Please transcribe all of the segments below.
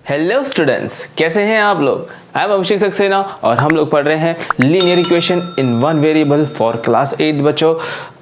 Hello students, कैसे हैं आप लोग। आई एम अभिषेक सक्सेना और हम लोग पढ़ रहे हैं linear equation in one variable for class 8। बच्चों,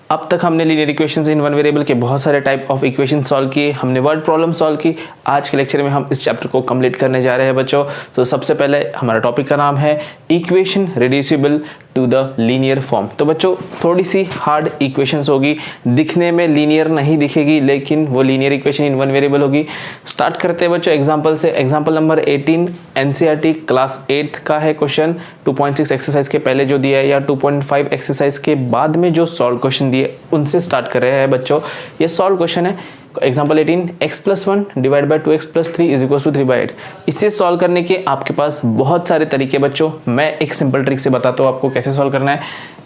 अब तक हमने linear equations in one variable के बहुत सारे टाइप ऑफ इक्वेशन सॉल्व किए, हमने वर्ड प्रॉब्लम सॉल्व की। आज के लेक्चर में हम इस चैप्टर को कंप्लीट करने जा रहे हैं बच्चों। तो सबसे पहले हमारा टॉपिक का नाम है equation reducible to the linear form. तो बच्चों, थोड़ी सी हार्ड इक्वेशंस होगी, दिखने में लीनियर नहीं दिखेगी, लेकिन वो linear equation in one variable होगी। स्टार्ट करते हैं बच्चों एग्जांपल से। एग्जांपल नंबर 18 एनसीईआरटी क्लास 8 का है क्वेश्चन। 2.6 एक्सरसाइज के पहले जो दिया है या 2.5 एक्सरसाइज के बाद में जो सॉल्व क्वेश्चन दिए उनसे स्टार्ट कर रहे हैं बच्चों। ये सॉल्व क्वेश्चन है। Example 18 x+1 divide by 2x+3 is equal to 3/8। इसे सॉल्व करने के आपके पास बहुत सारे तरीके बच्चों। मैं एक सिंपल ट्रिक से बताता हूँ आपको कैसे सॉल्व करना है।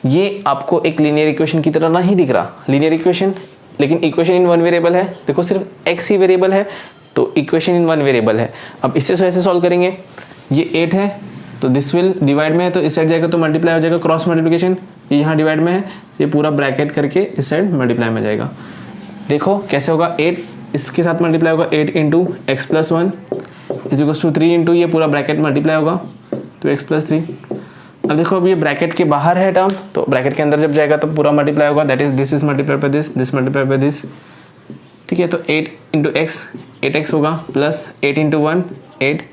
ये आपको एक लीनियर इक्वेशन की तरह नहीं दिख रहा, लीनियर इक्वेशन, लेकिन इक्वेशन इन वन वेरिएबल है। देखो सिर्फ x ही वेरिएबल है, तो इक्वेशन इन वन वेरिएबल है। अब इससे ऐसे सॉल्व करेंगे। ये 8 है तो दिस विल डिवाइड में है तो इस साइड जाएगा तो मल्टीप्लाई हो जाएगा, क्रॉस मल्टीप्लिकेशन। ये यहाँ डिवाइड में है, ये पूरा ब्रैकेट करके इस साइड मल्टीप्लाई में जाएगा। देखो कैसे होगा, 8 इसके साथ मल्टीप्लाई होगा, 8 into x+1 is equal to 3 into ये पूरा ब्रैकेट मल्टीप्लाई होगा तो x+3। अब देखो अब ये ब्रैकेट के बाहर है टर्म, तो ब्रैकेट के अंदर जब जाएगा तो पूरा मल्टीप्लाई होगा, that is this is multiply by this multiply by this. ठीक है, तो 8 इंटू x 8x होगा प्लस 8 इंटू 1 8।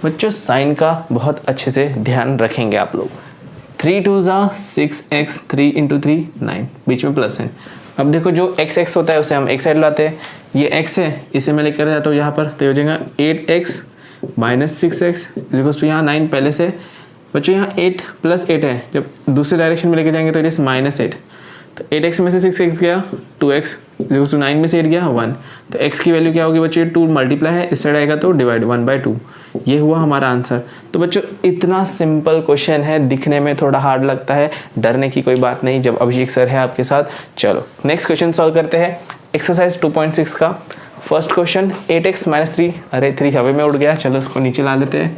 बच्चों साइन का बहुत अच्छे से ध्यान रखेंगे आप लोग। 3 2 6x, 3 इंटू 3 9, बीच में प्लस है। अब देखो जो x होता है उसे हम एक साइड लाते हैं। ये x है, इसे मैं लेकर जाता हूँ यहाँ पर, तो हो जाएगा 8x minus 6x is equal to यहाँ 9 पहले से। बच्चों यहाँ 8 प्लस 8 है, जब दूसरे डायरेक्शन में लेके जाएंगे तो इट इज -8। तो 8x में से 6x गया 2x इज इक्वल टू 9 में से 8 गया 1। तो x की वैल्यू क्या होगी बच्चों, 2 मल्टीप्लाई है, इस साइड आएगा तो डिवाइड 1/2। ये हुआ हमारा आंसर। तो बच्चों इतना सिंपल क्वेश्चन है, दिखने में थोड़ा हार्ड लगता है, डरने की कोई बात नहीं जब अभिषेक सर है आपके साथ। चलो नेक्स्ट क्वेश्चन सॉल्व करते हैं। एक्सरसाइज 2.6 का फर्स्ट क्वेश्चन 8x माइनस 3, अरे 3 हवा में उड़ गया, चलो इसको नीचे ला लेते हैं,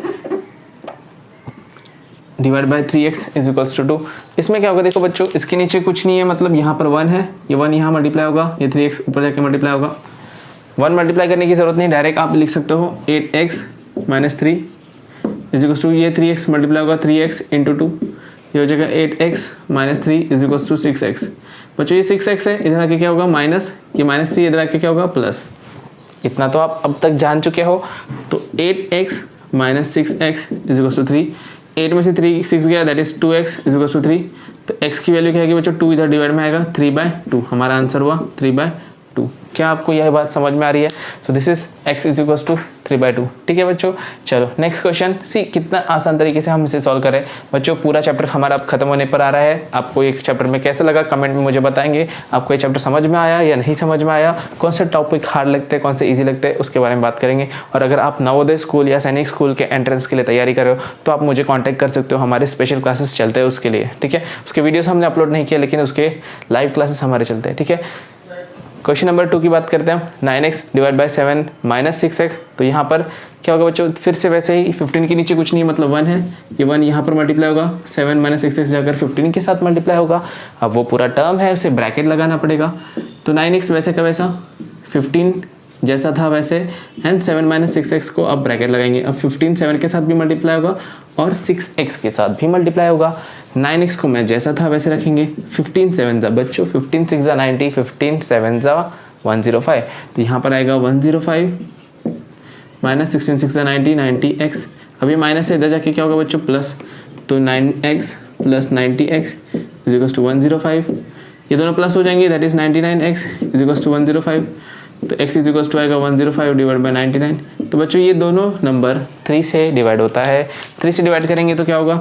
divide by 3x is equals to 2। इसमें क्या होगा देखो बच्चों, इसके नीचे कुछ नहीं है, मतलब यहाँ पर 1 है, ये 1 यहाँ मल्टीप्लाई होगा, ये 3x ऊपर जाके मल्टीप्लाई होगा। 1 मल्टीप्लाई करने की जरूरत नहीं, डायरेक्ट आप लिख सकते हो 8x minus 3 is equals to ये 3x मल्टीप्लाई होगा 3x इंटू 2, ये हो जाएगा 8x minus 3 is equals to 6x। बच्चों ये 6x है, इधर आके क्या होगा माइनस, ये -3 इधर आके क्या होगा प्लस। इतना तो आप अब तक जान चुके हो। तो 8x minus 6x is equals to 3, 8 में से 3 6 गया, that is 2x is equals to 3। तो x की वैल्यू क्या आएगी बच्चों, 2 इधर डिवाइड में आएगा 3/2। हमारा आंसर हुआ 3/2। क्या आपको यह बात समझ में आ रही है? So this is x is equals to 3/2। ठीक है बच्चों, चलो नेक्स्ट क्वेश्चन। सी कितना आसान तरीके से हम इसे सॉल्व करें। बच्चों पूरा चैप्टर हमारा अब खत्म होने पर आ रहा है। आपको एक चैप्टर में कैसा लगा कमेंट में मुझे बताएंगे। आपको ये चैप्टर समझ में आया या नहीं समझ में आया, कौन से टॉपिक हार्ड लगते हैं, कौन से ईजी लगते हैं, उसके बारे में बात करेंगे। और अगर आप नवोदय स्कूल या सैनिक स्कूल के एंट्रेंस के लिए तैयारी कर रहे हो तो आप मुझे कॉन्टैक्ट कर सकते हो, हमारे स्पेशल क्लासेस चलते हैं उसके लिए। ठीक है, उसके वीडियोस हमने अपलोड नहीं किया, लेकिन उसके लाइव क्लासेस हमारे चलते हैं। ठीक है, क्वेश्चन नंबर 2 की बात करते हैं। 9x divide by 7 minus 6x। तो यहाँ पर क्या होगा बच्चों, फिर से वैसे ही 15 के नीचे कुछ नहीं, मतलब 1 है, ये 1 यहाँ पर मल्टीप्लाई होगा, 7 माइनस 6x जाकर 15 के साथ मल्टीप्लाई होगा। अब वो पूरा टर्म है, उसे ब्रैकेट लगाना पड़ेगा। तो 9x वैसे का वैसा, 15 जैसा था वैसे, एंड 7 माइनस 6x को अब ब्रैकेट लगाएंगे। अब 15 7 के साथ भी मल्टीप्लाई होगा और 6x के साथ भी मल्टीप्लाई होगा। 9x को मैं जैसा था वैसे रखेंगे। 15 7 जा बच्चों, 15 6 जा 90, 15 7 जा 105। तो यहाँ पर आएगा 105 माइनस 16 6 जा 90, 90x। अभी माइनस से इधर जाके क्या होगा बच्चों प्लस, तो 9x plus 90x is equal to 105। ये दोनों प्लस हो जाएंगे, that is 99x is equal to 105। तो x इज इक्वल टू आएगा 105 डिवाइड बाई 99। तो बच्चों ये दोनों नंबर 3 से डिवाइड होता है। 3 से डिवाइड करेंगे तो क्या होगा,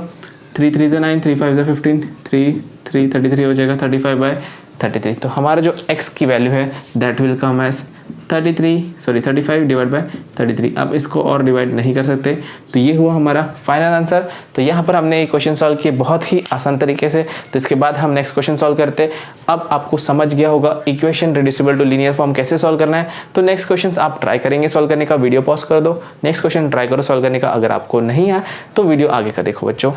3 3 जा 9, 3 5 जा 15, 3 3 33 हो जाएगा 35/33। तो हमारा जो x की वैल्यू है that will come as 35 divide by 33। अब इसको और डिवाइड नहीं कर सकते, तो ये हुआ हमारा फाइनल आंसर। तो यहाँ पर हमने ये क्वेश्चन सॉल्व किए बहुत ही आसान तरीके से। तो इसके बाद हम नेक्स्ट क्वेश्चन सॉल्व करते हैं। अब आपको समझ गया होगा equation reducible to linear form कैसे सॉल्व करना है। तो नेक्स्ट क्वेश्चन आप ट्राई करेंगे सॉल्व करने का, वीडियो पॉज कर दो, नेक्स्ट क्वेश्चन ट्राई करो सॉल्व करने का। अगर आपको नहीं आया तो वीडियो आगे का देखो बच्चों,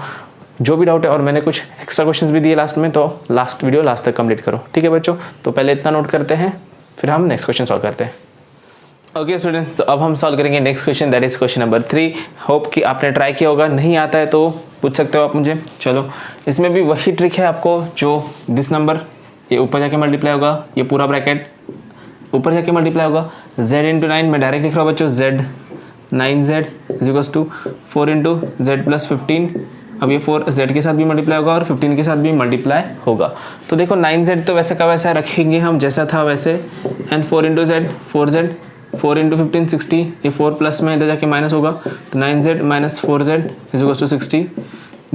जो भी डाउट है। और मैंने कुछ एक्स्ट्रा क्वेश्चंस भी दिए लास्ट में, तो लास्ट वीडियो लास्ट तक कंप्लीट करो, ठीक है बच्चों। तो पहले इतना नोट करते हैं, फिर हम नेक्स्ट क्वेश्चन सॉल्व करते हैं। ओके स्टूडेंट्स, तो अब हम सॉल्व करेंगे next question, that is question number 3। Hope कि आपने ट्राई किया होगा, नहीं आता है तो पूछ सकते हो आप मुझे। चलो, इसमें भी वही ट्रिक है आपको, जो दिस नंबर ये ऊपर जाके मल्टीप्लाई होगा, ये पूरा ब्रैकेट ऊपर जाके मल्टीप्लाई होगा। z इंटू 9 मैं डायरेक्ट लिख रहा हूँ बच्चों, z 9z is equals to 4 into z plus 15। अब ये 4 z के साथ भी मल्टीप्लाई होगा और 15 के साथ भी मल्टीप्लाई होगा। तो देखो 9z तो वैसे का वैसा रखेंगे हम, जैसा था वैसे, and 4 into Z 4z, 4 into 15 60, ये 4 प्लस में इधर जाके माइनस होगा, तो 9z minus 4z is equals to 60।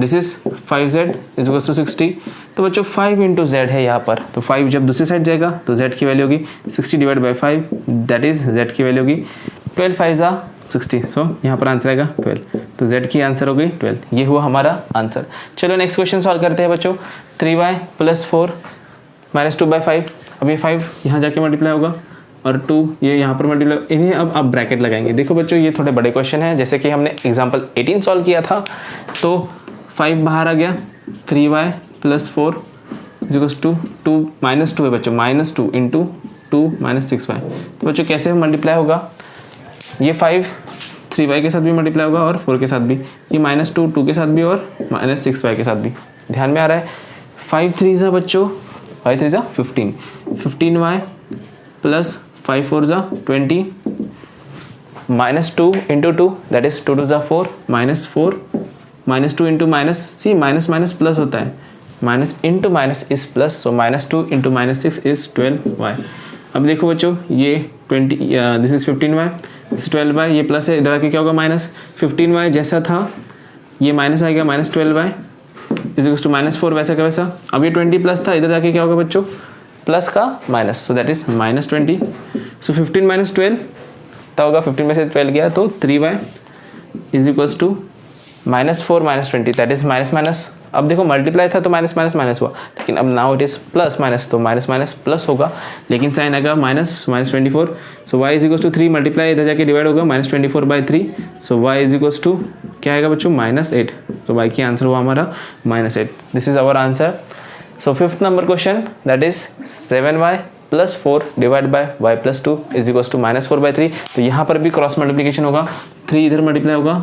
This is 5z is equals to 60। तो बच्चों 5 इंटू जेड है यहाँ पर, तो 5 जब दूसरी साइड जाएगा तो z की वैल्यू होगी 60 divide by 5, that is z की वैल्यू होगी 12 5 जा 60। सो यहाँ पर आंसर आएगा 12, तो z की आंसर हो गई 12। ये हुआ हमारा आंसर। चलो नेक्स्ट क्वेश्चन सॉल्व करते हैं बच्चों। 3y plus 4 minus 2 by 5। अब ये 5 यहाँ जाके मल्टीप्लाई होगा और 2 ये यहाँ पर मल्टीप्लाई, इन्हें अब आप ब्रैकेट लगाएंगे। देखो बच्चों, ये थोड़े बड़े क्वेश्चन हैं, जैसे कि हमने एग्जाम्पल 18 सॉल्व किया था, तो 5 बाहर आ गया, 3y plus 4 is equals to 2 minus 2 है बच्चों, माइनस 2 इंटू 2 माइनस 6y। तो बच्चों कैसे मल्टीप्लाई होगा, ये 5 3y के साथ भी मल्टीप्लाई होगा और 4 के साथ भी, ये माइनस 2 2 के साथ भी और माइनस 6y के साथ भी। ध्यान में आ रहा है। 5 3 जा बच्चों, 5 3 जा 15, 15y प्लस 5 4 जा 20, माइनस 2 इंटू 2 दैट इज 2 2 जा 4, माइनस 4, माइनस 2 इंटू माइनस, सी माइनस माइनस प्लस होता है, minus into minus is plus, so minus 2 into minus 6 is 12y। अब देखो बच्चों, ये 20 this is 15y, this is 12y, ये प्लस है, इधर आके क्या होगा माइनस, 15y जैसा था ये माइनस आएगा, minus 12y is equals to minus 4 वैसा का वैसा। अब ये 20 प्लस था, इधर जाके क्या होगा बच्चों, प्लस का minus, so that is minus 20। So 15 minus 12 तब होगा, 15 में से 12 गया तो 3y is equals to minus 4 minus 20, that is minus minus. अब देखो मल्टीप्लाई था तो माइनस माइनस माइनस हुआ, लेकिन अब now it is plus minus, तो माइनस माइनस प्लस होगा, लेकिन साइन आएगा minus, minus 24। So y is equals to 3 multiply इधर जाके डिवाइड होगा, minus 24 by 3, so y is equals to क्या आएगा बच्चों, माइनस 8। तो y की आंसर हुआ हमारा minus 8। This is our answer. So 5th number question, that is 7y plus 4 divide by y plus 2 is equals to minus 4 by 3। तो यहाँ पर भी क्रॉस मल्टीप्लीकेशन होगा, 3 इधर मल्टीप्लाई होगा,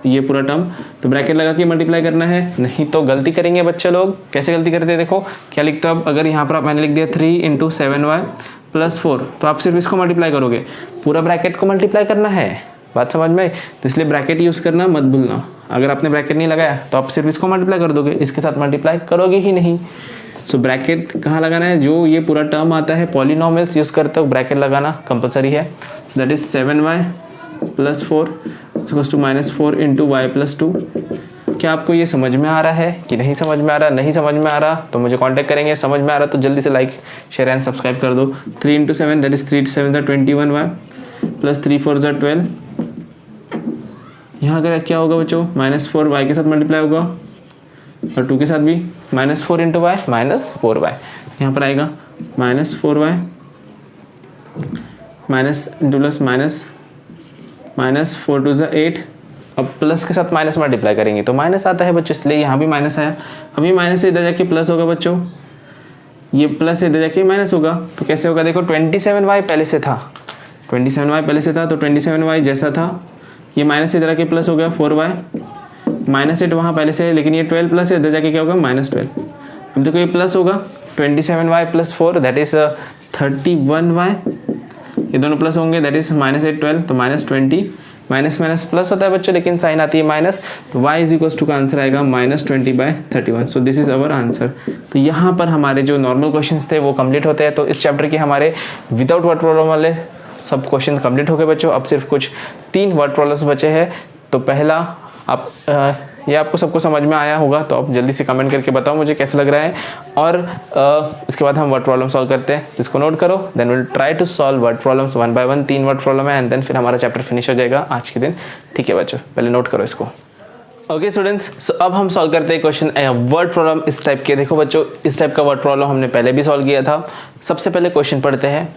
ये पूरा टर्म, तो ब्रैकेट लगा के मल्टीप्लाई करना है, नहीं तो गलती करेंगे बच्चे लोग। कैसे गलती करते हैं देखो, क्या लिखते हो अब, अगर यहाँ पर मैंने लिख दिया 3 इंटू 7y प्लस 4, तो आप सिर्फ इसको मल्टीप्लाई करोगे, पूरा ब्रैकेट को मल्टीप्लाई करना है। बात समझ में आई? तो इसलिए ब्रैकेट यूज़ करना मत भूलना। अगर आपने ब्रैकेट नहीं लगाया तो आप सिर्फ इसको मल्टीप्लाई कर दोगे, इसके साथ मल्टीप्लाई करोगे ही नहीं। सो ब्रैकेट कहाँ लगाना है, जो ये पूरा टर्म आता है पॉलिनोमियल्स यूज़ करते हो ब्रैकेट लगाना कंपलसरी है। That is 7y plus 4 equals to minus 4 into y plus 2। क्या आपको ये समझ में आ रहा है कि नहीं समझ में आ रहा? नहीं समझ में आ रहा तो मुझे कांटेक्ट करेंगे। समझ में आ रहा तो जल्दी से लाइक शेयर एंड सब्सक्राइब कर दो। 3 into 7 that is 3 7 21y plus 3 4 12। यहाँ अगर क्या होगा बच्चों, माइनस 4 वाई के साथ मल्टीप्लाई होगा और 2 के साथ भी, minus 4 into Y minus 4y। यहाँ पर आएगा minus 4y minus into plus minus, minus 4 2 8। अब प्लस के साथ माइनस मल्टीप्लाई करेंगे तो माइनस आता है बच्चों, इसलिए यहाँ भी माइनस आया। अभी माइनस से इधर जाके प्लस होगा बच्चों, ये प्लस से इधर जाके माइनस होगा। तो कैसे होगा देखो, 27y पहले से था, 27y पहले से था, तो 27y जैसा था ये माइनस से इधर आके प्लस हो गया 4y, माइनस 8 वहाँ पहले से है, लेकिन ये 12 प्लस है, इधर जाके क्या होगा माइनस 12। अब देखो ये प्लस होगा 27y plus 4 that is 31y, ये दोनों प्लस होंगे दैट इज माइनस 8 12, तो माइनस 20। माइनस माइनस प्लस होता है बच्चों, लेकिन साइन आती है माइनस, तो y इज इक्वल टू का आंसर आएगा minus 20/31। So this is our answer. तो यहाँ पर हमारे जो नॉर्मल क्वेश्चंस थे वो कंप्लीट होते हैं। तो इस चैप्टर के हमारे विदाउट वर्ड प्रॉब्लम वाले सब क्वेश्चन कंप्लीट हो गए बच्चों। अब सिर्फ कुछ 3 वर्ड प्रॉब्लम्स बचे हैं। तो पहला आप ये आपको सबको समझ में आया होगा, तो आप जल्दी से कमेंट करके बताओ मुझे कैसा लग रहा है। और इसके बाद हम वर्ड प्रॉब्लम सॉल्व करते हैं, इसको नोट करो, then will try to solve word problems 1 by 1। 3 word problem है एंड देन फिर हमारा चैप्टर फिनिश हो जाएगा आज के दिन। ठीक है बच्चों, पहले नोट करो इसको। ओके स्टूडेंट्स, सो अब हम सॉल्व करते हैं क्वेश्चन वर्ड प्रॉब्लम इस टाइप के। देखो बच्चों, इस टाइप का वर्ड प्रॉब्लम हमने पहले भी सॉल्व किया था। सबसे पहले क्वेश्चन पढ़ते हैं,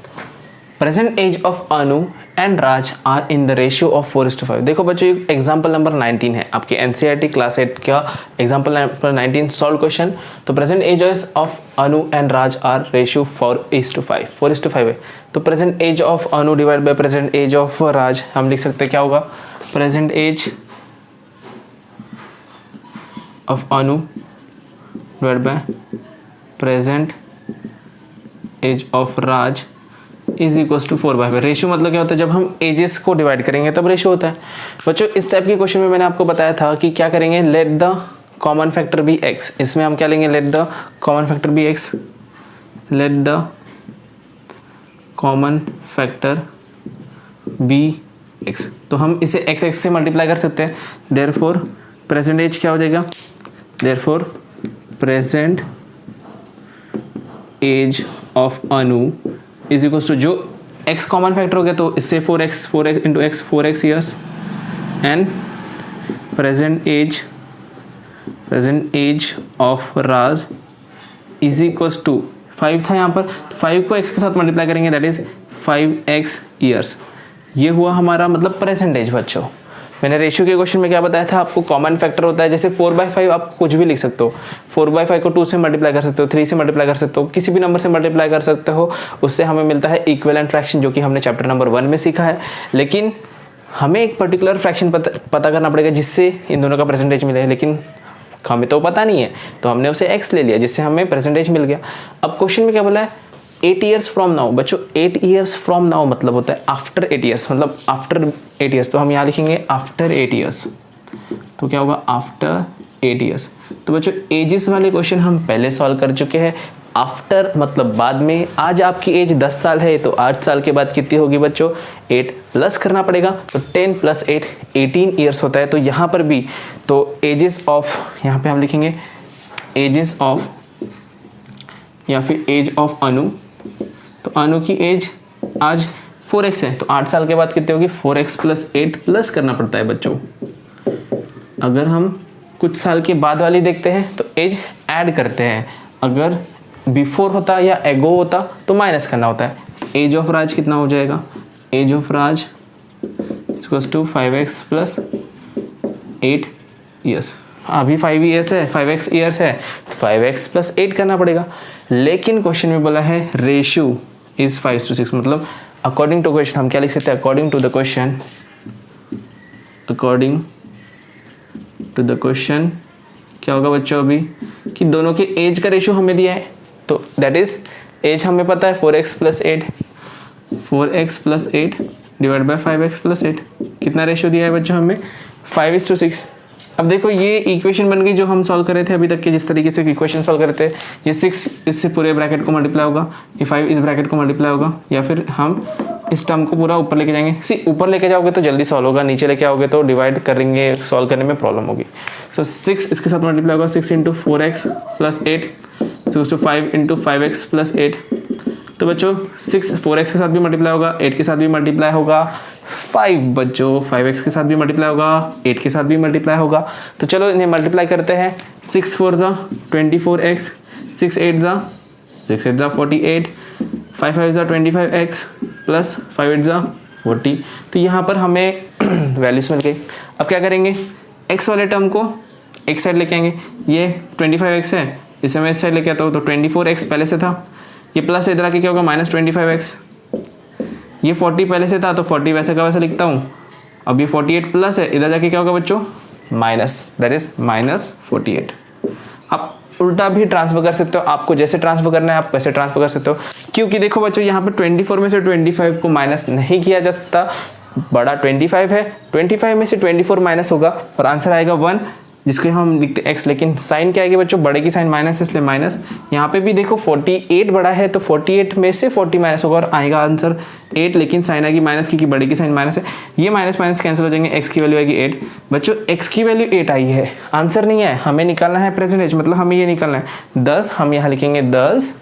present age of Anu and Raj are in the ratio of 4:5। देखो बच्चों, एग्जाम्पल नंबर 19 है आपके एनसीईआरटी क्लास 8 का एग्जाम्पल नंबर 19 सॉल्व क्वेश्चन। तो present age of Anu and Raj are ratio 4:5, 4:5 है। तो present age of Anu divide by present age of Raj हम लिख सकते हैं, क्या होगा, present age of Anu divided by present age of Raj is equals to 4/5। Ratio मतलब क्या होता है, जब हम एजेस को डिवाइड करेंगे तब रेशियो होता है। बच्चों इस टाइप के क्वेश्चन में मैंने आपको बताया था कि क्या करेंगे, let the common factor be x. इसमें हम क्या लेंगे, let the common factor be x, let the common factor be x. तो हम इसे एक्स एक्स से मल्टीप्लाई कर सकते हैं, देयरफॉर प्रेजेंट एज क्या हो जाएगा, therefore present age of Anu is equals to, जो x कॉमन फैक्टर हो गया तो इससे 4x into x 4x years and present age of Raj is equals to 5 था यहाँ पर, 5 को x के साथ मल्टीप्लाई करेंगे दैट इज 5x ईयर्स। ये हुआ हमारा मतलब प्रेजेंट एज। बच्चों मैंने रेशियो के क्वेश्चन में क्या बताया था आपको, कॉमन फैक्टर होता है, जैसे 4/5 आप कुछ भी लिख सकते हो, 4/5 को 2 से मल्टीप्लाई कर सकते हो, 3 से मल्टीप्लाई कर सकते हो, किसी भी नंबर से मल्टीप्लाई कर सकते हो, उससे हमें मिलता है इक्विवेलेंट फ्रैक्शन, जो कि हमने चैप्टर नंबर 1 में सीखा है। लेकिन हमें एक पर्टिकुलर फ्रैक्शन पता करना पड़ेगा जिससे इन दोनों का परसेंटेज मिले, लेकिन हमें तो पता नहीं है, तो हमने उसे x ले लिया जिससे हमें परसेंटेज मिल गया। अब क्वेश्चन में क्या बोला है, 8 ईयर्स फ्रॉम नाउ। बच्चों 8 ईयर्स फ्रॉम नाउ मतलब होता है आफ्टर 8 ईयर्स, मतलब आफ्टर 8 ईयर्स। तो हम यहाँ लिखेंगे आफ्टर 8 ईयर्स, तो क्या होगा आफ्टर 8 ईयर्स। तो बच्चों एजेस वाले क्वेश्चन हम पहले सॉल्व कर चुके हैं। आफ्टर मतलब बाद में। आज आपकी एज 10 साल है तो 8 साल के बाद कितनी होगी बच्चों, 8 प्लस करना पड़ेगा, तो 10 + 8 18 ईयर्स होता है। तो यहाँ पर भी तो एजेस ऑफ, यहाँ पे हम लिखेंगे एजेस ऑफ या फिर एज ऑफ अनु। तो अनु की एज आज 4x है, तो 8 साल के बाद कितनी होगी, 4x + 8 प्लस करना पड़ता है बच्चों। अगर हम कुछ साल के बाद वाली देखते हैं तो एज ऐड करते हैं, अगर बिफोर होता या एगो होता तो माइनस करना होता है। एज ऑफ राज कितना हो जाएगा, age of Raj equals to 5x + 8 years. अभी 5 ईयर्स है, 5x ईयर्स है, 5x + 8 करना पड़ेगा। लेकिन क्वेश्चन में बोला है रेशियो इज 5:6, मतलब अकॉर्डिंग टू क्वेश्चन हम क्या लिख सकते हैं, अकॉर्डिंग टू द क्वेश्चन क्या होगा बच्चों अभी, कि दोनों के एज का रेशियो हमें दिया है, तो दैट इज एज हमें पता है 4x + 8, 4x + 8 divide by 5x + 8। कितना रेशियो दिया है बच्चों हमें, 5:6। अब देखो ये इक्वेशन बन गई जो हम सॉल्व कर रहे थे अभी तक के, जिस तरीके से इक्वेशन सॉल्व कर रहे थे। ये 6 इससे पूरे ब्रैकेट को मल्टीप्लाई होगा, ये 5 इस ब्रैकेट को मल्टीप्लाई होगा, या फिर हम इस टर्म को पूरा ऊपर लेके जाएंगे। ऊपर लेके जाओगे तो जल्दी सॉल्व होगा, नीचे लेके आओगे तो डिवाइड करेंगे, सॉल्व करने में प्रॉब्लम होगी। सो 6 इसके साथ मल्टीप्लाई होगा, 6 × 4x + 8 इक्वल्स टू 5 × 5x + 8। तो बच्चों 6 4x के साथ भी मल्टीप्लाई होगा, 8 के साथ भी मल्टीप्लाई होगा, 5 बच्चों 5x के साथ भी मल्टीप्लाई होगा, 8 के साथ भी मल्टीप्लाई होगा। तो चलो इन्हें मल्टीप्लाई करते हैं। 6 4 = 24x, 6 8 = 48, 5 5 = 25x प्लस 5 8 = 40। तो यहाँ पर हमें वैल्यूज मिल गई। अब क्या करेंगे, x वाले टर्म को एक साइड लेके आएंगे। ये 25x है, इसे मैं इस साइड लेके आता हूँ, तो 24x पहले से था, ये प्लस इधर आके क्या होगा -25x। ये 40 पहले से था तो 40 वैसे का वैसे लिखता हूँ। अब ये 48 प्लस है, इधर जाके क्या होगा बच्चों, माइनस, दैट इज -48। आप उल्टा भी ट्रांसफर कर सकते हो, आपको जैसे ट्रांसफर करना है आप वैसे ट्रांसफर कर सकते हो, क्योंकि देखो बच्चों यहाँ पे 24 में से 25 को माइनस नहीं किया जा सकता। बड़ा 25 है, 25 में से 24 माइनस होगा और आंसर आएगा 1। जिसके हम लिखते x, लेकिन साइन क्या आएगी बच्चों, बड़े की साइन माइनस है इसलिए माइनस। यहाँ पे भी देखो 48 बड़ा है तो 48 में से 40 माइनस होगा और आएगा आंसर 8, लेकिन साइन आएगी माइनस क्योंकि बड़े की साइन माइनस है। ये माइनस माइनस कैंसिल हो जाएंगे, x की वैल्यू आएगी 8। बच्चों x की वैल्यू 8 आई है, आंसर नहीं है, हमें निकालना है प्रेजेंट, मतलब हमें ये निकालना है 10। हम यहाँ लिखेंगे 10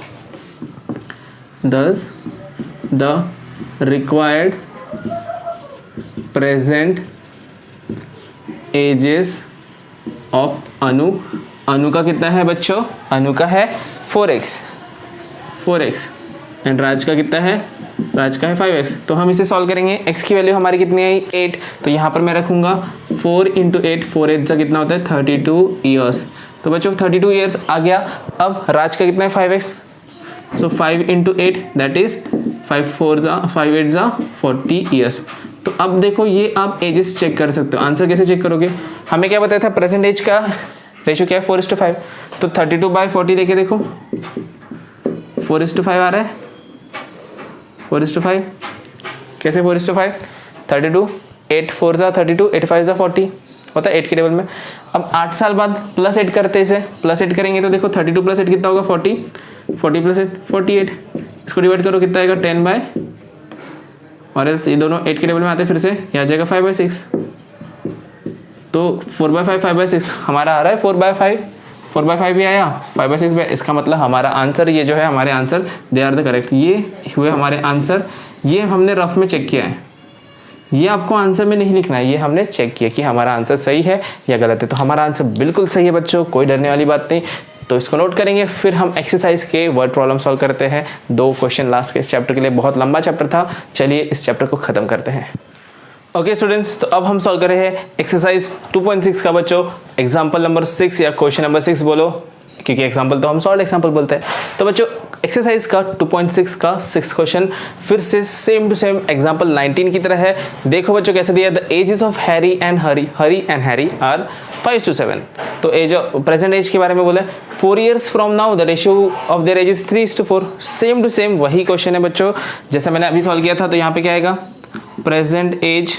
the required present ages of Anu. Anu का कितना है बच्चों, अनु का है 4x एंड राज का कितना है, राज का है 5x। तो हम इसे सॉल्व करेंगे, x की वैल्यू हमारी कितनी आई 8, तो यहाँ पर मैं रखूंगा 4 × 8, 4 8 का कितना होता है 32 ईयर्स। तो बच्चों 32 ईयर्स आ गया। अब राज का कितना है 5x, सो 5 × 8 दैट इज 5 8 ज़ा 40 ईयर्स। तो अब देखो ये आप एजेस चेक कर सकते हो। आंसर कैसे चेक करोगे, हमें क्या बताया था प्रेजेंट एज का रेशियो क्या है 4:5, तो 32/40 देखे देखो 4:5 आ रहा है, 4:5 कैसे 4:5, 32 8 4 ज़ा 32 8 5 ज़ा 40 होता है 8 के टेबल में। अब 8 साल बाद प्लस 8 करते इसे, प्लस 8 करेंगे तो देखो 32 + 8 कितना होगा 40, 40 + 8 48, इसको डिवाइड करो कितना आएगा 10 और एल्स ये दोनों 8 के टेबल में आते हैं, फिर से यहाँ आ जाएगा 5/6, तो 4/5 5/6 हमारा आ रहा है 4/5 भी आया 5/6 भी। इसका मतलब हमारा आंसर ये जो है हमारे answer they are the correct, ये हुए हमारे आंसर। ये हमने रफ में चेक किया है, ये आपको आंसर में नहीं लिखना है, ये हमने चेक किया कि हमारा आंसर सही है या गलत है। तो हमारा आंसर बिल्कुल सही है बच्चों, कोई डरने वाली बात नहीं। तो इसको नोट करेंगे, फिर हम एक्सरसाइज के वर्ड प्रॉब्लम सॉल्व करते हैं। 2 क्वेश्चन लास्ट के इस चैप्टर के लिए, बहुत लंबा चैप्टर था। चलिए इस चैप्टर को खत्म करते हैं। ओके स्टूडेंट्स, तो अब हम सॉल्व कर रहे हैं एक्सरसाइज 2.6 का बच्चों एग्जाम्पल नंबर 6 या क्वेश्चन नंबर 6 बोलो, क्योंकि एग्जाम्पल तो हम सॉल्व एग्जाम्पल बोलते हैं। तो बच्चों एक्सरसाइज का 2.6 का 6 क्वेश्चन फिर से सेम टू सेम एग्जाम्पल 19 की तरह है। देखो बच्चों कैसे दिया, the ages of Harry and Harry are 5 to 7। तो एज प्रेजेंट एज के बारे में बोले 4 years from now the ratio of their age is 3:4। Same to same वही क्वेश्चन है बच्चों जैसे मैंने अभी सॉल्व किया था। तो यहाँ पे क्या आएगा, present age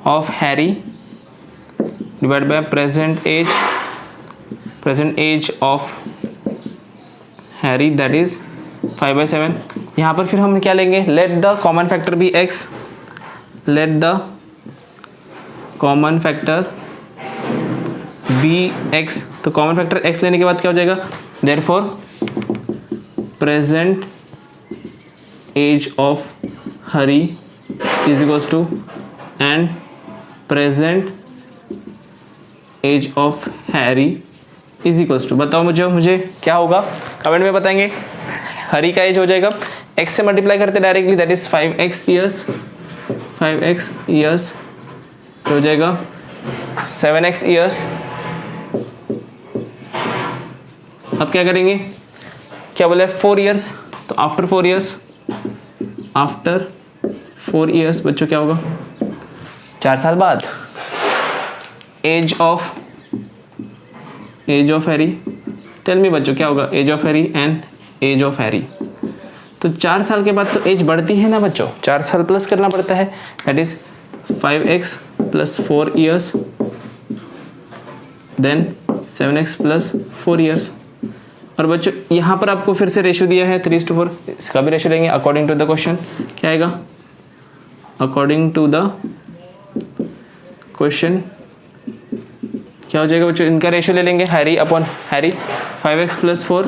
of Harry divide by present age of Harry that is 5/7। यहाँ पर फिर हम क्या लेंगे, let the common factor be x, let the common factor be x। तो कॉमन फैक्टर x लेने के बाद क्या हो जाएगा, therefore present age of Harry is equals to and present age of Harry is equals to, बताओ मुझे क्या होगा, कमेंट में बताएंगे। हरी का एज हो जाएगा x से मल्टीप्लाई करते directly that is 5x years हो जाएगा 7x ईयर्स। अब क्या करेंगे, क्या बोले 4 ईयर्स, तो आफ्टर 4 ईयर्स बच्चों क्या होगा 4 साल बाद age of Harry. Tell me बच्चों क्या होगा age of Harry and age of Harry. तो 4 साल के बाद तो एज बढ़ती है ना बच्चों, 4 साल प्लस करना पड़ता है that is 5x + 4 years then 7x + 4 years. और बच्चों यहाँ पर आपको फिर से रेशियो दिया है 3:4, इसका भी रेशियो लेंगे अकॉर्डिंग टू द क्वेश्चन। क्या आएगा, अकॉर्डिंग टू द क्वेश्चन क्या हो जाएगा बच्चों, इनका रेशियो ले लेंगे Harry upon Harry 5x + 4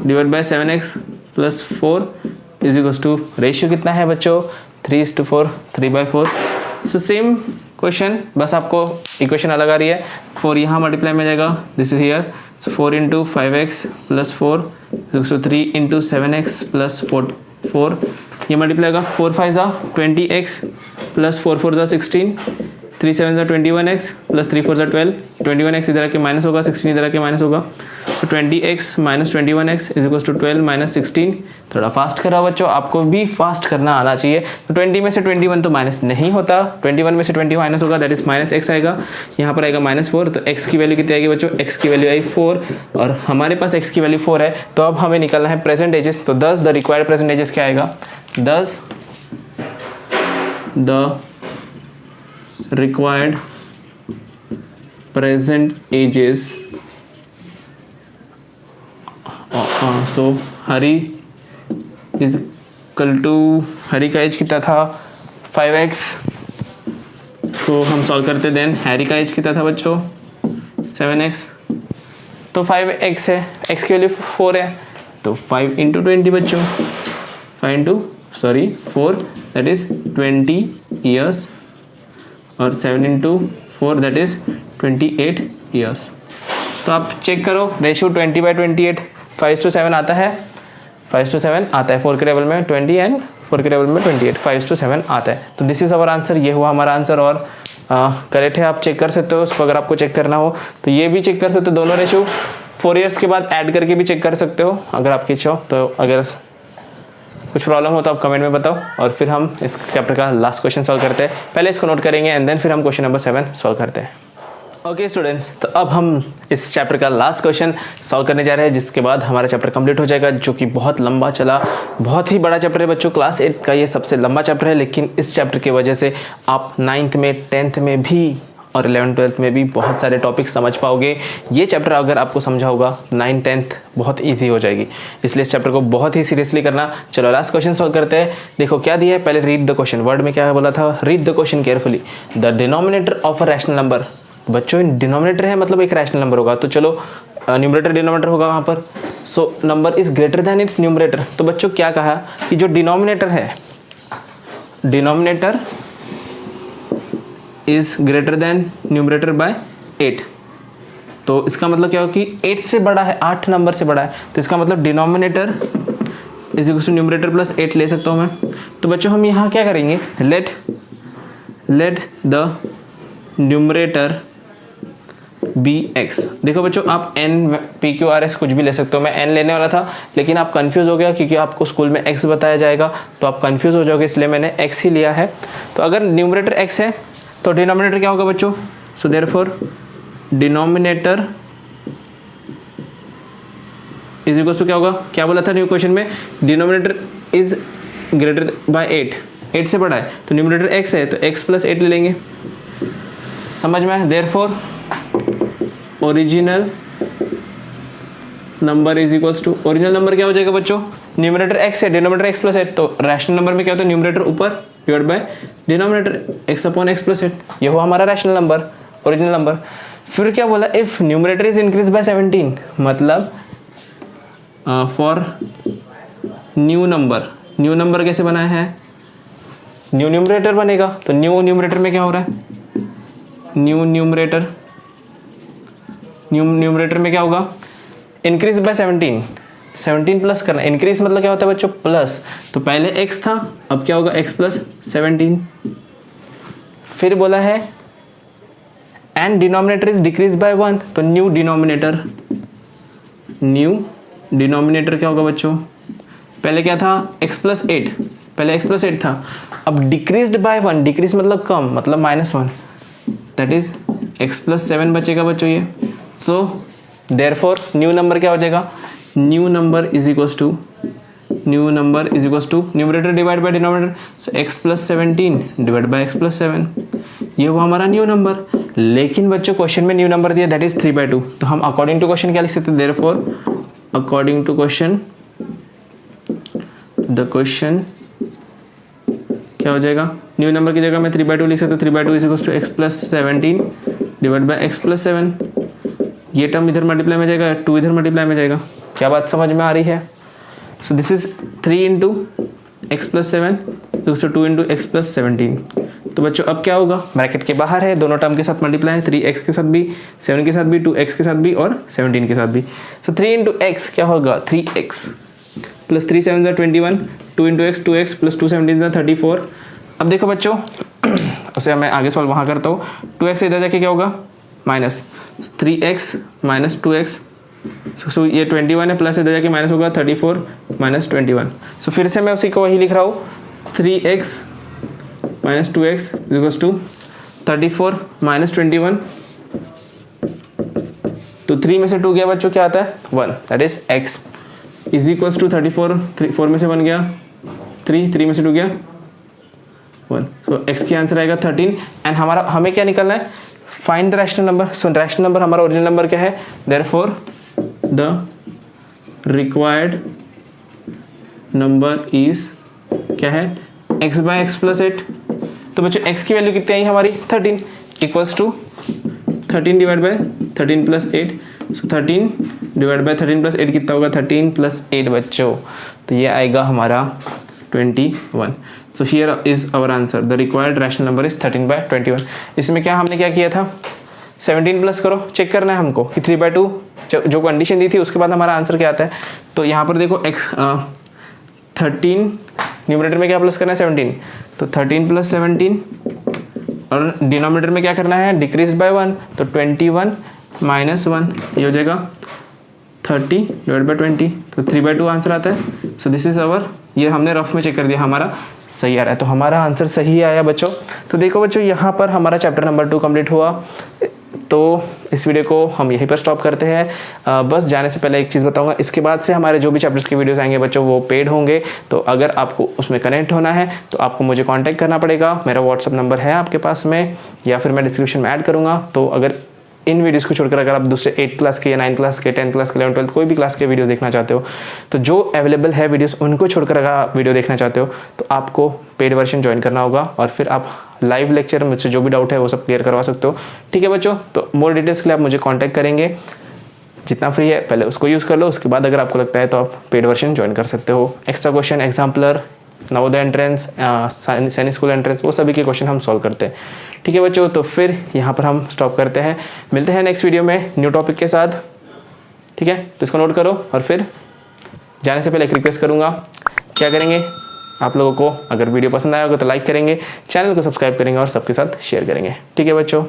divide by 7x + 4 is equals to, ratio कितना है बच्चों 3:4, 3/4। सो सेम क्वेश्चन, बस आपको इक्वेशन अलग आ रही है। 4 यहाँ मल्टीप्लाई में जाएगा, this is here, so 4 × 5x + 4 so 3 × 7x + 4 ये मल्टीप्लाई होगा 4 5 ज़ा 20x + 4 4 ज़ा 16, 3 7 ज़ा 21x + 3 4 ज़ा 12, 21x इधर आके माइनस होगा, 16 इधर आके माइनस होगा, सो 20x - 21x is equals to 12 - 16। थोड़ा फास्ट करा बच्चों, आपको भी फास्ट करना आना चाहिए। तो 20 में से 21 तो माइनस नहीं होता, 21 में से 20 माइनस होगा दैट इज -x आएगा, यहाँ पर आएगा -4। तो x की वैल्यू कितनी आएगी बच्चों, x की वैल्यू आई 4 और हमारे पास x की वैल्यू 4 है। तो अब हमें निकालना है प्रेजेंट एजेस। तो 10 द रिक्वायर्ड प्रेजेंट एजेस क्या आएगा, 10 the required present ages. So Hari is equal to, Hari का एज कितना था 5x, इसको हम सॉल्व करते देन हैरी का एज कितना था बच्चों 7x, तो 5x है, x की वैल्यू 4 है, तो 5 इंटू 20 बच्चों, 4 दैट इज 20 ईयर्स, और 7 इंटू 4 दैट इज 28 ईयर्स। तो आप चेक करो रेशियो 20/28, 5:7 आता है, 5:7 आता है, 4 के टेबल में 20 एंड 4 के टेबल में 28, 5:7 आता है। तो दिस इज अवर आंसर, ये हुआ हमारा आंसर, और करेक्ट है, आप चेक कर सकते हो उसको, अगर आपको चेक करना हो तो ये भी चेक कर सकते हो, दोनों रेशियो 4 ईयर्स के बाद ऐड करके भी चेक कर सकते हो अगर आपकी इच्छा हो। तो अगर कुछ प्रॉब्लम हो तो आप कमेंट में बताओ, और फिर हम इस चैप्टर का लास्ट क्वेश्चन सॉल्व करते हैं। पहले इसको नोट करेंगे एंड देन फिर हम क्वेश्चन नंबर 7 सॉल्व करते हैं। ओके स्टूडेंट्स, तो अब हम इस चैप्टर का लास्ट क्वेश्चन सॉल्व करने जा रहे हैं, जिसके बाद हमारा चैप्टर कंप्लीट हो जाएगा, जो कि बहुत लंबा चला, बहुत ही बड़ा चैप्टर है बच्चों। क्लास 8 का ये सबसे लंबा चैप्टर है, लेकिन इस चैप्टर की वजह से आप 9th में 10th में भी और 11th 12th में भी बहुत सारे टॉपिक समझ पाओगे। ये चैप्टर अगर आपको समझा होगा 9th 10th बहुत ईजी हो जाएगी, इसलिए इस चैप्टर को बहुत ही सीरियसली करना। चलो लास्ट क्वेश्चन सॉल्व करते हैं। देखो क्या दिया है, पहले रीड द क्वेश्चन, वर्ड में क्या बोला था, read the question carefully. The denominator of a rational number, बच्चों डिनोमिनेटर है मतलब एक रैशनल नंबर होगा, तो चलो न्यूमरेटर डिनोमिनेटर होगा वहाँ पर। So number is greater than it's numerator, तो बच्चों क्या कहा कि जो डिनोमिनेटर है, denominator is greater than numerator bye 8, तो इसका मतलब क्या हो कि 8 से बड़ा है, 8 नंबर से बड़ा है, तो इसका मतलब denominator is equal to numerator plus 8 ले सकता हूँ मैं। तो बच्चों हम यहाँ क्या करेंगे, let the numerator be x. देखो बच्चों आप n p q r s कुछ भी ले सकते हो, मैं n लेने वाला था लेकिन आप कंफ्यूज हो गया क्योंकि आपको स्कूल में x बताया जाएगा, तो आप कंफ्यूज हो जाओगे, इसलिए मैंने x ही लिया है। तो अगर न्यूमरेटर x है तो डिनोमिनेटर क्या होगा बच्चों, so therefore denominator is equal to क्या होगा, क्या बोला था न्यू क्वेश्चन में, डिनोमिनेटर इज ग्रेटर बाय 8 से बड़ा है, तो न्यूमरेटर x है तो x प्लस 8 ले लेंगे, समझ में आया। Therefore original number is equals to, original number क्या हो जाएगा बच्चों, न्यूमरेटर x है, डिनोमिनेटर x प्लस 8, तो रैशनल नंबर में क्या होता है, न्यूमरेटर ऊपर divide by denominator x upon x plus 8, ये हुआ हमारा रैशनल नंबर, ओरिजिनल नंबर। फिर क्या बोला, if numerator is increase by 17, मतलब फॉर न्यू नंबर कैसे बनाया है, न्यू न्यूमरेटर बनेगा, तो न्यू न्यूमरेटर में क्या हो रहा है, न्यू न्यूमरेटर में क्या होगा, इंक्रीज बाय 17 प्लस करना, इंक्रीज मतलब क्या होता है बच्चों, प्लस, तो पहले x था अब क्या होगा x प्लस 17। फिर बोला है and denominator is decrease by 1, तो न्यू डिनोमिनेटर क्या होगा बच्चों, पहले क्या था x प्लस 8, पहले x प्लस 8 था, अब डिक्रीज्ड बाय 1, डिक्रीज मतलब कम, मतलब -1, दैट इज x प्लस 7 बचेगा बच्चों ये। सो देयरफॉर न्यू नंबर क्या हो जाएगा, new number is equals to numerator divide by denominator, so x plus 17 divide by x plus 7, ये हुआ हमारा न्यू नंबर। लेकिन बच्चों क्वेश्चन में न्यू नंबर दिया दैट इज 3/2, तो हम अकॉर्डिंग टू क्वेश्चन क्या लिख सकते हैं, therefore according to question the question क्या हो जाएगा, न्यू नंबर की जगह मैं 3/2 लिख सकता हूँ, 3/2 is equals to x plus 17 divide by x plus 7, ये टर्म इधर मल्टीप्लाई में जाएगा, 2 इधर मल्टीप्लाई में जाएगा, क्या बात समझ में आ रही है। So this is 3 into x plus 7, दूसरा 2 इंटू एक्स प्लस 17। तो बच्चों अब क्या होगा, ब्रैकेट के बाहर है, दोनों टर्म के साथ मल्टीप्लाई है, 3x के साथ भी, 7 के साथ भी, 2x के साथ भी और 17 के साथ भी। सो 3 इंटू एक्स क्या होगा, 3x plus 3 7 21, 2 into x 2x plus 2 17 34। अब देखो बच्चों उसे मैं आगे सॉल्व वहाँ करता हूँ, 2x इधर जाके क्या होगा, माइनस 3x माइनस 2x, सो ये 21 है, प्लस इधर जाके माइनस होगा 34 माइनस 21। सो फिर से मैं उसी को वही लिख रहा हूँ, 3x minus 2x equals to 34 minus 21, तो 3 में से 2 गया बच्चों क्या आता है 1, that is x is equals to 34, 4 में से 1 गया 3, 3 में से 2 गया 1। सो x की आंसर आएगा 13 एंड हमें क्या निकलना है, find the rational number. So rational number हमारा ओरिजिनल नंबर क्या है, therefore the required number is क्या है, x बाय x प्लस 8। तो बच्चों x की वैल्यू कितनी आई हमारी 13 equals to 13 divide by 13 plus 8। So 13 divide by 13 plus 8 कितना होगा, 13 प्लस 8 बच्चों, तो ये आएगा हमारा 21। So here is our answer, the required rational number is 13 by 21। इसमें क्या हमने क्या किया था, 17 प्लस करो, चेक करना है हमको कि 3/2 जो कंडीशन दी थी उसके बाद हमारा आंसर क्या आता है। तो यहाँ पर देखो x 13 न्यूमरेटर में क्या प्लस करना है 17, तो 13 प्लस 17 और डिनोमिनेटर में क्या करना है, डिक्रीज बाय 1, तो 21 माइनस 1 ये हो जाएगा 30 डिवाइड बाय 20, तो 3/2 आंसर आता है। सो दिस इज आवर, ये हमने रफ में चेक कर दिया, हमारा सही आ रहा है, तो हमारा आंसर सही आया बच्चों। तो देखो बच्चों यहाँ पर हमारा चैप्टर नंबर 2 कंप्लीट हुआ। तो इस वीडियो को हम यहीं पर स्टॉप करते हैं। बस जाने से पहले एक चीज़ बताऊंगा, इसके बाद से हमारे जो भी चैप्टर्स के वीडियोस आएंगे बच्चों वो पेड होंगे। तो अगर आपको उसमें कनेक्ट होना है तो आपको मुझे कांटेक्ट करना पड़ेगा। मेरा व्हाट्सअप नंबर है आपके पास में, या फिर मैं डिस्क्रिप्शन में ऐड करूँगा। तो अगर इन वीडियोस को छोड़कर अगर आप दूसरे 8th क्लास के या 9th क्लास के 10th क्लास के 11th 12th कोई भी क्लास के वीडियोस देखना चाहते हो, तो जो अवेलेबल है वीडियोस उनको छोड़कर अगर आप वीडियो देखना चाहते हो तो आपको पेड वर्जन ज्वाइन करना होगा, और फिर आप लाइव लेक्चर मुझसे जो भी डाउट है वो सब क्लियर करवा सकते हो। ठीक है बच्चों, तो मोर डिटेल्स के लिए आप मुझे कॉन्टैक्ट करेंगे। जितना फ्री है पहले उसको यूज़ कर लो, उसके बाद अगर आपको लगता है तो आप पेड वर्जन ज्वाइन कर सकते हो। Extra question, exemplar, Navodaya entrance, सैनिक स्कूल एंट्रेंस, वो सभी के क्वेश्चन हम सॉल्व करते हैं। ठीक है बच्चों, तो फिर यहाँ पर हम स्टॉप करते हैं, मिलते हैं नेक्स्ट वीडियो में न्यू टॉपिक के साथ। ठीक है, तो इसको नोट करो। और फिर जाने से पहले एक रिक्वेस्ट करूँगा, क्या करेंगे आप लोगों को, अगर वीडियो पसंद आया होगा तो लाइक करेंगे, चैनल को सब्सक्राइब करेंगे और सबके साथ शेयर करेंगे। ठीक है बच्चों।